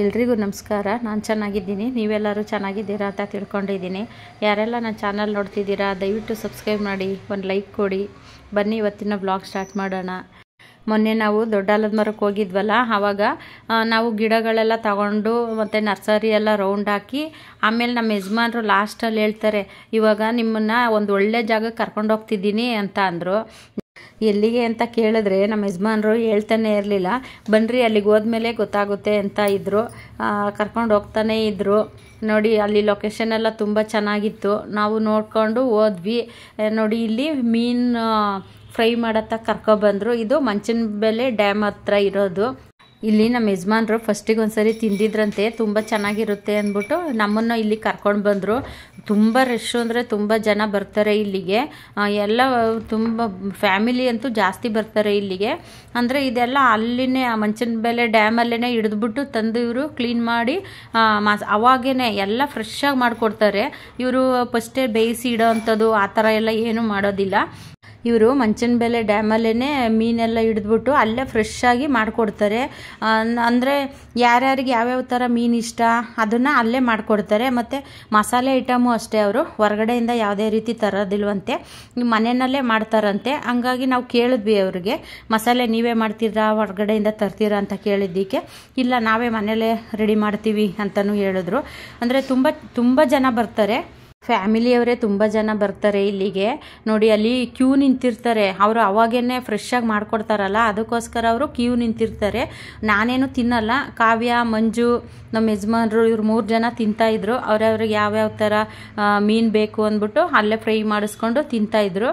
ಎಲ್ರಿಗೂ ನಮಸ್ಕಾರ. ನಾನು ಚೆನ್ನಾಗಿದ್ದೀನಿ, ನೀವೆಲ್ಲರೂ ಚೆನ್ನಾಗಿದ್ದೀರಾ ಅಂತ ತಿಳ್ಕೊಂಡಿದ್ದೀನಿ. ಯಾರೆಲ್ಲ ನನ್ನ ಚಾನಲ್ ನೋಡ್ತಿದ್ದೀರಾ ದಯವಿಟ್ಟು ಸಬ್ಸ್ಕ್ರೈಬ್ ಮಾಡಿ, ಒಂದು ಲೈಕ್ ಕೊಡಿ. ಬನ್ನಿ ಇವತ್ತಿನ ವ್ಲಾಗ್ ಸ್ಟಾರ್ಟ್ ಮಾಡೋಣ. ಮೊನ್ನೆ ನಾವು ದೊಡ್ಡ ಆಲದ ಮರಕ್ಕೆ ಹೋಗಿದ್ವಲ್ಲ, ಆವಾಗ ನಾವು ಗಿಡಗಳೆಲ್ಲ ತಗೊಂಡು ಮತ್ತು ನರ್ಸರಿ ಎಲ್ಲ ರೌಂಡ್ ಹಾಕಿ ಆಮೇಲೆ ನಮ್ಮ ಯಜಮಾನ್ರು ಲಾಸ್ಟಲ್ಲಿ ಹೇಳ್ತಾರೆ, ಇವಾಗ ನಿಮ್ಮನ್ನು ಒಂದು ಒಳ್ಳೆ ಜಾಗಕ್ಕೆ ಕರ್ಕೊಂಡು ಹೋಗ್ತಿದ್ದೀನಿ ಅಂತ ಅಂದರು. ಎಲ್ಲಿಗೆ ಅಂತ ಕೇಳಿದ್ರೆ ನಮ್ಮ ಯಜಮಾನ್ರು ಹೇಳ್ತಾನೆ ಇರಲಿಲ್ಲ. ಬನ್ನಿರಿ ಅಲ್ಲಿಗೆ ಹೋದ್ಮೇಲೆ ಗೊತ್ತಾಗುತ್ತೆ ಅಂತ ಇದ್ದರು. ಕರ್ಕೊಂಡು ಹೋಗ್ತಾನೇ ಇದ್ದರು. ನೋಡಿ ಅಲ್ಲಿ ಲೊಕೇಶನ್ ಎಲ್ಲ ತುಂಬ ಚೆನ್ನಾಗಿತ್ತು. ನಾವು ನೋಡಿಕೊಂಡು ಹೋದ್ವಿ. ನೋಡಿ ಇಲ್ಲಿ ಮೀನು ಫ್ರೈ ಮಾಡತ್ತ ಕರ್ಕೊಬಂದರು. ಇದು ಮಂಚನಬೆಲೆ ಡ್ಯಾಮ್ ಹತ್ರ ಇರೋದು. ಇಲ್ಲಿ ನಮ್ಮ ಯಜಮಾನ್ರು ಫಸ್ಟಿಗೆ ಒಂದ್ಸರಿ ತಿಂದಿದ್ರಂತೆ, ತುಂಬ ಚೆನ್ನಾಗಿರುತ್ತೆ ಅಂದ್ಬಿಟ್ಟು ನಮ್ಮನ್ನು ಇಲ್ಲಿ ಕರ್ಕೊಂಡು ಬಂದರು. ತುಂಬ ರಶ್ಶು ಅಂದರೆ ತುಂಬ ಜನ ಬರ್ತಾರೆ ಇಲ್ಲಿಗೆ. ಎಲ್ಲ ತುಂಬ ಫ್ಯಾಮಿಲಿ ಅಂತೂ ಜಾಸ್ತಿ ಬರ್ತಾರೆ ಇಲ್ಲಿಗೆ. ಅಂದರೆ ಇದೆಲ್ಲ ಅಲ್ಲಿನೇ ಮಂಚನಬೆಲೆ ಡ್ಯಾಮಲ್ಲೇ ಹಿಡಿದ್ಬಿಟ್ಟು ತಂದು ಇವರು ಕ್ಲೀನ್ ಮಾಡಿ ಅವಾಗೇ ಎಲ್ಲ ಫ್ರೆಶ್ಶಾಗಿ ಮಾಡಿಕೊಡ್ತಾರೆ. ಇವರು ಫಸ್ಟೇ ಬೇಯಿಸಿ ಇಡೋ ಅಂಥದ್ದು ಆ ಥರ ಎಲ್ಲ ಏನೂ ಮಾಡೋದಿಲ್ಲ. ಇವರು ಮಂಚನಬೆಲೆ ಡ್ಯಾಮಲ್ಲೇ ಮೀನೆಲ್ಲ ಹಿಡಿದ್ಬಿಟ್ಟು ಅಲ್ಲೇ ಫ್ರೆಶ್ಶಾಗಿ ಮಾಡಿಕೊಡ್ತಾರೆ. ಅಂದರೆ ಯಾರ್ಯಾರಿಗೆ ಯಾವ್ಯಾವ ಥರ ಮೀನು ಇಷ್ಟ ಅದನ್ನು ಅಲ್ಲೇ ಮಾಡಿಕೊಡ್ತಾರೆ. ಮತ್ತು ಮಸಾಲೆ ಐಟಮು ಅಷ್ಟೇ, ಅವರು ಹೊರಗಡೆಯಿಂದ ಯಾವುದೇ ರೀತಿ ತರೋದಿಲ್ವಂತೆ, ಮನೆಯಲ್ಲೇ ಮಾಡ್ತಾರಂತೆ. ಹಂಗಾಗಿ ನಾವು ಕೇಳಿದ್ವಿ ಅವ್ರಿಗೆ, ಮಸಾಲೆ ನೀವೇ ಮಾಡ್ತೀರಾ ಹೊರಗಡೆಯಿಂದ ತರ್ತೀರಾ ಅಂತ ಕೇಳಿದ್ದಕ್ಕೆ, ಇಲ್ಲ ನಾವೇ ಮನೇಲೇ ರೆಡಿ ಮಾಡ್ತೀವಿ ಅಂತಲೂ ಹೇಳಿದ್ರು. ಅಂದರೆ ತುಂಬ ಜನ ಬರ್ತಾರೆ, ಫ್ಯಾಮಿಲಿಯವರೇ ತುಂಬ ಜನ ಬರ್ತಾರೆ ಇಲ್ಲಿಗೆ. ನೋಡಿ ಅಲ್ಲಿ ಕ್ಯೂ ನಿಂತಿರ್ತಾರೆ. ಅವರು ಅವಾಗೇ ಫ್ರೆಶ್ಶಾಗಿ ಮಾಡಿಕೊಡ್ತಾರಲ್ಲ, ಅದಕ್ಕೋಸ್ಕರ ಅವರು ಕ್ಯೂ ನಿಂತಿರ್ತಾರೆ. ನಾನೇನು ತಿನ್ನಲ್ಲ, ಕಾವ್ಯ, ಮಂಜು, ನಮ್ಮ ಯಜಮಾನ್ರು ಇವ್ರು 3 ಜನ ತಿಂತಾಯಿದ್ರು. ಅವ್ರವ್ರಿಗೆ ಯಾವ್ಯಾವ ಥರ ಮೀನು ಬೇಕು ಅಂದ್ಬಿಟ್ಟು ಅಲ್ಲೇ ಫ್ರೈ ಮಾಡಿಸ್ಕೊಂಡು ತಿಂತಾಯಿದ್ರು.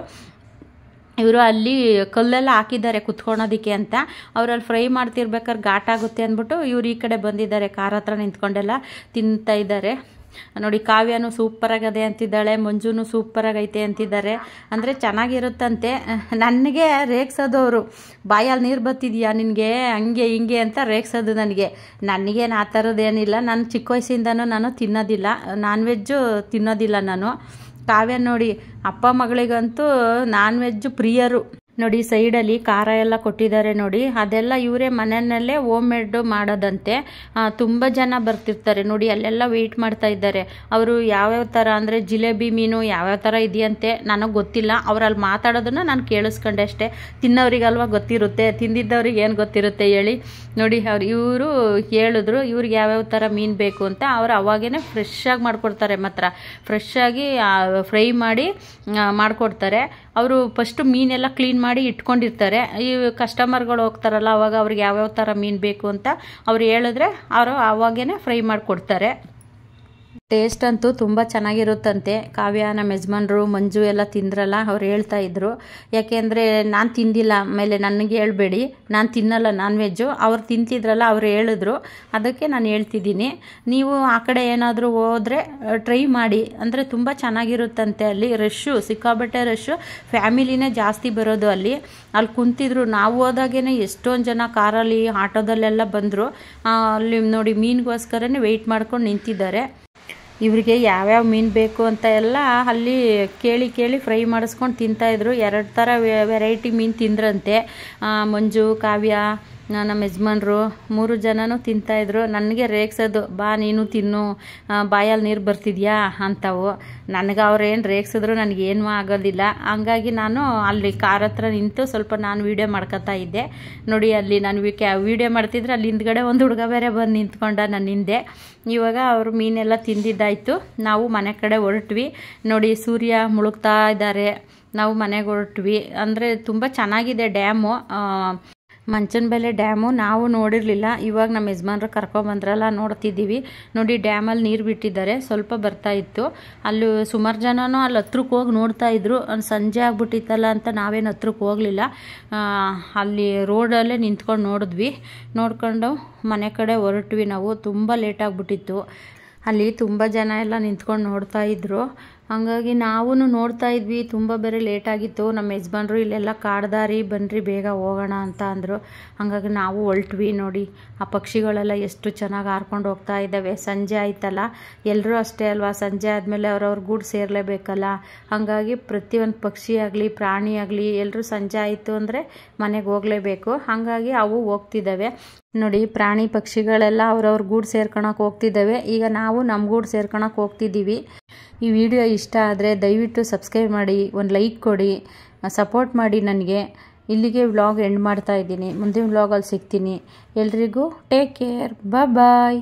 ಇವರು ಅಲ್ಲಿ ಕಲ್ಲೆಲ್ಲ ಹಾಕಿದ್ದಾರೆ ಕುತ್ಕೊಳೋದಕ್ಕೆ ಅಂತ. ಅವರಲ್ಲಿ ಫ್ರೈ ಮಾಡ್ತಿರ್ಬೇಕಾದ್ರೆ ಘಾಟ್ ಆಗುತ್ತೆ ಅಂದ್ಬಿಟ್ಟು ಇವ್ರು ಈ ಕಡೆ ಬಂದಿದ್ದಾರೆ, ಕಾರ್ ಹತ್ರ ನಿಂತ್ಕೊಂಡೆಲ್ಲ ತಿಂತಾ ಇದ್ದಾರೆ. ನೋಡಿ ಕಾವ್ಯನೂ ಸೂಪರಾಗದೆ ಅಂತಿದ್ದಾಳೆ, ಮಂಜುನೂ ಸೂಪರಾಗೈತೆ ಅಂತಿದ್ದಾರೆ. ಅಂದರೆ ಚೆನ್ನಾಗಿರುತ್ತಂತೆ. ನನಗೆ ರೇಗ್ಸೋದು ಅವರು, ಬಾಯಲ್ಲಿ ನೀರು ಬರ್ತಿದ್ಯಾ ನಿನಗೆ ಹಂಗೆ ಹಿಂಗೆ ಅಂತ ರೇಗ್ಸೋದು. ನನಗೇನು ಆ ಥರದ್ದೇನಿಲ್ಲ. ನಾನು ಚಿಕ್ಕ ವಯಸ್ಸಿಂದನೂ ನಾನು ತಿನ್ನೋದಿಲ್ಲ, ನಾನ್ ವೆಜ್ಜು ತಿನ್ನೋದಿಲ್ಲ ನಾನು. ಕಾವ್ಯ ನೋಡಿ ಅಪ್ಪ ಮಗಳಿಗಂತೂ ನಾನ್ ವೆಜ್ಜು ಪ್ರಿಯರು. ನೋಡಿ ಸೈಡಲ್ಲಿ ಖಾರ ಎಲ್ಲ ಕೊಟ್ಟಿದ್ದಾರೆ ನೋಡಿ, ಅದೆಲ್ಲ ಇವರೇ ಮನೆಯಲ್ಲೇ ಹೋಮ್ ಮೇಡ್ ಮಾಡೋದಂತೆ. ತುಂಬ ಜನ ಬರ್ತಿರ್ತಾರೆ ನೋಡಿ, ಅಲ್ಲೆಲ್ಲ ವೆಯ್ಟ್ ಮಾಡ್ತಾ ಇದ್ದಾರೆ. ಅವರು ಯಾವ್ಯಾವ ಥರ ಅಂದರೆ ಜಿಲೇಬಿ ಮೀನು ಯಾವ್ಯಾವ ಥರ ಇದೆಯಂತೆ, ನನಗೆ ಗೊತ್ತಿಲ್ಲ. ಅವರಲ್ಲಿ ಮಾತಾಡೋದನ್ನು ನಾನು ಕೇಳಿಸ್ಕೊಂಡೆ ಅಷ್ಟೇ. ತಿನ್ನೋರಿಗಲ್ವ ಗೊತ್ತಿರುತ್ತೆ, ತಿಂದಿದ್ದವ್ರಿಗೆ ಏನು ಗೊತ್ತಿರುತ್ತೆ ಹೇಳಿ. ನೋಡಿ ಇವರು ಹೇಳಿದ್ರು ಇವ್ರಿಗೆ ಯಾವ್ಯಾವ ಥರ ಮೀನು ಬೇಕು ಅಂತ. ಅವರು ಅವಾಗೇ ಫ್ರೆಶ್ಶಾಗಿ ಮಾಡಿಕೊಡ್ತಾರೆ, ಮಾತ್ರ ಫ್ರೆಶ್ಶಾಗಿ ಫ್ರೈ ಮಾಡಿ ಮಾಡಿಕೊಡ್ತಾರೆ. ಅವರು ಫಸ್ಟು ಮೀನೆಲ್ಲ ಕ್ಲೀನ್ ಮಾಡಿ ಇಟ್ಕೊಂಡಿರ್ತಾರೆ. ಈ ಕಸ್ಟಮರ್ಗಳು ಹೋಗ್ತಾರಲ್ಲ, ಅವಾಗ ಅವ್ರಿಗೆ ಯಾವ್ಯಾವ ಥರ ಮೀನು ಬೇಕು ಅಂತ ಅವ್ರು ಹೇಳಿದ್ರೆ ಅವರು ಅವಾಗೇ ಫ್ರೈ ಮಾಡಿಕೊಡ್ತಾರೆ. ಟೇಸ್ಟ್ ಅಂತೂ ತುಂಬ ಚೆನ್ನಾಗಿರುತ್ತಂತೆ. ಕಾವ್ಯ, ನಮ್ಮ ಯಜಮಾನ್ರು, ಮಂಜು ಎಲ್ಲ ತಿಂದ್ರಲ್ಲ, ಅವ್ರು ಹೇಳ್ತಾ ಇದ್ರು. ಯಾಕೆಂದರೆ ನಾನು ತಿಂದಿಲ್ಲ, ಆಮೇಲೆ ನನಗೆ ಹೇಳ್ಬೇಡಿ, ನಾನು ತಿನ್ನಲ್ಲ ನಾನ್ ವೆಜ್ಜು. ಅವ್ರು ತಿಂತಿದ್ರಲ್ಲ, ಅವ್ರು ಹೇಳಿದ್ರು, ಅದಕ್ಕೆ ನಾನು ಹೇಳ್ತಿದ್ದೀನಿ. ನೀವು ಆ ಕಡೆ ಏನಾದರೂ ಹೋದರೆ ಟ್ರೈ ಮಾಡಿ, ಅಂದರೆ ತುಂಬ ಚೆನ್ನಾಗಿರುತ್ತಂತೆ. ಅಲ್ಲಿ ರಶ್ಶು, ಸಿಕ್ಕಾಬಟ್ಟೆ ರಶ್ಶು, ಫ್ಯಾಮಿಲಿನೇ ಜಾಸ್ತಿ ಬರೋದು ಅಲ್ಲಿ ಕುಂತಿದ್ರು. ನಾವು ಹೋದಾಗೇ ಎಷ್ಟೊಂದು ಜನ ಕಾರಲ್ಲಿ ಆಟೋದಲ್ಲೆಲ್ಲ ಬಂದರು. ಅಲ್ಲಿ ನೋಡಿ ಮೀನಿಗೋಸ್ಕರನೇ ವೆಯ್ಟ್ ಮಾಡ್ಕೊಂಡು ನಿಂತಿದ್ದಾರೆ. ಇವರಿಗೆ ಯಾವ್ಯಾವ ಮೀನು ಬೇಕು ಅಂತ ಎಲ್ಲ ಅಲ್ಲಿ ಕೇಳಿ ಫ್ರೈ ಮಾಡಿಸ್ಕೊಂಡು ತಿಂತಾಯಿದ್ರು. 2 ಥರ ವೆರೈಟಿ ಮೀನು ತಿಂದ್ರಂತೆ. ಮಂಜು, ಕಾವ್ಯ, ನಮ್ಮ ಯಜಮಾನ್ರು 3 ಜನನೂ ತಿಂತಾಯಿದ್ರು. ನನಗೆ ರೇಗ್ಸೋದು, ಬಾ ನೀನು ತಿನ್ನು, ಬಾಯಲ್ಲಿ ನೀರು ಬರ್ತಿದ್ಯಾ ಅಂತವು. ನನಗೆ ಅವ್ರೇನು ರೇಗ್ಸಿದ್ರು ನನಗೇನು ಆಗೋದಿಲ್ಲ. ಹಂಗಾಗಿ ನಾನು ಅಲ್ಲಿ ಕಾರ್ ಹತ್ರ ನಿಂತು ಸ್ವಲ್ಪ ನಾನು ವೀಡಿಯೋ ಮಾಡ್ಕೊತಾ ಇದ್ದೆ. ನೋಡಿ ಅಲ್ಲಿ ನಾನು ವೀಡಿಯೋ ಮಾಡ್ತಿದ್ರೆ ಅಲ್ಲಿ ಹಿಂದ್ಗಡೆ ಒಂದು ಹುಡುಗ ಬೇರೆ ಬಂದು ನಿಂತ್ಕೊಂಡ ನನ್ನ ಹಿಂದೆ. ಇವಾಗ ಅವರು ಮೀನೆಲ್ಲ ತಿಂದಿದ್ದಾಯಿತು, ನಾವು ಮನೆ ಕಡೆ ಹೊರಟ್ವಿ. ನೋಡಿ ಸೂರ್ಯ ಮುಳುಗ್ತಾ ಇದ್ದಾರೆ, ನಾವು ಮನೆಗೆ ಹೊರಟ್ವಿ. ಅಂದರೆ ತುಂಬ ಚೆನ್ನಾಗಿದೆ ಡ್ಯಾಮು, ಮಂಚನಬೆಲೆ ಡ್ಯಾಮು. ನಾವು ನೋಡಿರಲಿಲ್ಲ, ಇವಾಗ ನಮ್ಮ ಯಜಮಾನ್ರು ಕರ್ಕೊಂಬಂದ್ರಲ್ಲ ನೋಡ್ತಿದ್ದೀವಿ. ನೋಡಿ ಡ್ಯಾಮಲ್ಲಿ ನೀರು ಬಿಟ್ಟಿದ್ದಾರೆ, ಸ್ವಲ್ಪ ಬರ್ತಾ ಇತ್ತು. ಅಲ್ಲಿ ಸುಮಾರು ಜನನೂ ಅಲ್ಲಿ ಹತ್ರಕ್ಕೆ ಹೋಗಿ ನೋಡ್ತಾ ಇದ್ರು. ಸಂಜೆ ಆಗ್ಬಿಟ್ಟಿತ್ತಲ್ಲ ಅಂತ ನಾವೇನು ಹತ್ರಕ್ಕೆ ಹೋಗಲಿಲ್ಲ. ಅಲ್ಲಿ ರೋಡಲ್ಲೇ ನಿಂತ್ಕೊಂಡು ನೋಡಿದ್ವಿ. ನೋಡ್ಕೊಂಡು ಮನೆ ಕಡೆ ಹೊರಟ್ವಿ ನಾವು. ತುಂಬ ಲೇಟ್ ಆಗಿಬಿಟ್ಟಿತ್ತು. ಅಲ್ಲಿ ತುಂಬ ಜನ ಎಲ್ಲ ನಿಂತ್ಕೊಂಡು ನೋಡ್ತಾ ಇದ್ರು. ಹಾಗಾಗಿ ನಾವು ನೋಡ್ತಾ ಇದ್ವಿ, ತುಂಬ ಬೇರೆ ಲೇಟಾಗಿತ್ತು. ನಮ್ಮ ಯಜಮಾನ್ರು ಇಲ್ಲೆಲ್ಲ ಕಾಡ್ದಾರಿ ಬನ್ನಿರಿ ಬೇಗ ಹೋಗೋಣ ಅಂತ ಅಂದರು. ಹಾಗಾಗಿ ನಾವು ಹೊಲ್ಟ್ವಿ. ನೋಡಿ ಆ ಪಕ್ಷಿಗಳೆಲ್ಲ ಎಷ್ಟು ಚೆನ್ನಾಗಿ ಹಾರ್ಕೊಂಡು ಹೋಗ್ತಾ ಇದ್ದಾವೆ. ಸಂಜೆ ಆಯ್ತಲ್ಲ, ಎಲ್ಲರೂ ಅಷ್ಟೇ ಅಲ್ವಾ, ಸಂಜೆ ಆದಮೇಲೆ ಅವ್ರವ್ರ ಗೂಡು ಸೇರಲೇಬೇಕಲ್ಲ. ಹಾಗಾಗಿ ಪ್ರತಿಯೊಂದು ಪಕ್ಷಿ ಆಗಲಿ ಪ್ರಾಣಿ ಆಗಲಿ ಎಲ್ಲರೂ ಸಂಜೆ ಆಯಿತು ಅಂದರೆ ಮನೆಗೆ ಹೋಗಲೇಬೇಕು. ಹಾಗಾಗಿ ಅವು ಹೋಗ್ತಿದ್ದಾವೆ. ನೋಡಿ ಪ್ರಾಣಿ ಪಕ್ಷಿಗಳೆಲ್ಲ ಅವ್ರವ್ರ ಗೂಡು ಸೇರ್ಕೊಳಕ್ಕೆ ಹೋಗ್ತಿದ್ದಾವೆ. ಈಗ ನಾವು ನಮ್ಮ ಗೂಡು ಸೇರ್ಕೊಳಕ್ಕೆ ಹೋಗ್ತಿದ್ದೀವಿ. ಈ ವಿಡಿಯೋ ಇಷ್ಟ ಆದರೆ ದಯವಿಟ್ಟು ಸಬ್ಸ್ಕ್ರೈಬ್ ಮಾಡಿ, ಒಂದು ಲೈಕ್ ಕೊಡಿ, ಸಪೋರ್ಟ್ ಮಾಡಿ ನನಗೆ. ಇಲ್ಲಿಗೆ ವ್ಲಾಗ್ ಎಂಡ್ ಮಾಡ್ತಾ ಇದ್ದೀನಿ. ಮುಂದಿನ ವ್ಲಾಗಲ್ಲಿ ಸಿಗ್ತೀನಿ. ಎಲ್ರಿಗೂ ಟೇಕ್ ಕೇರ್, ಬಾಯ್.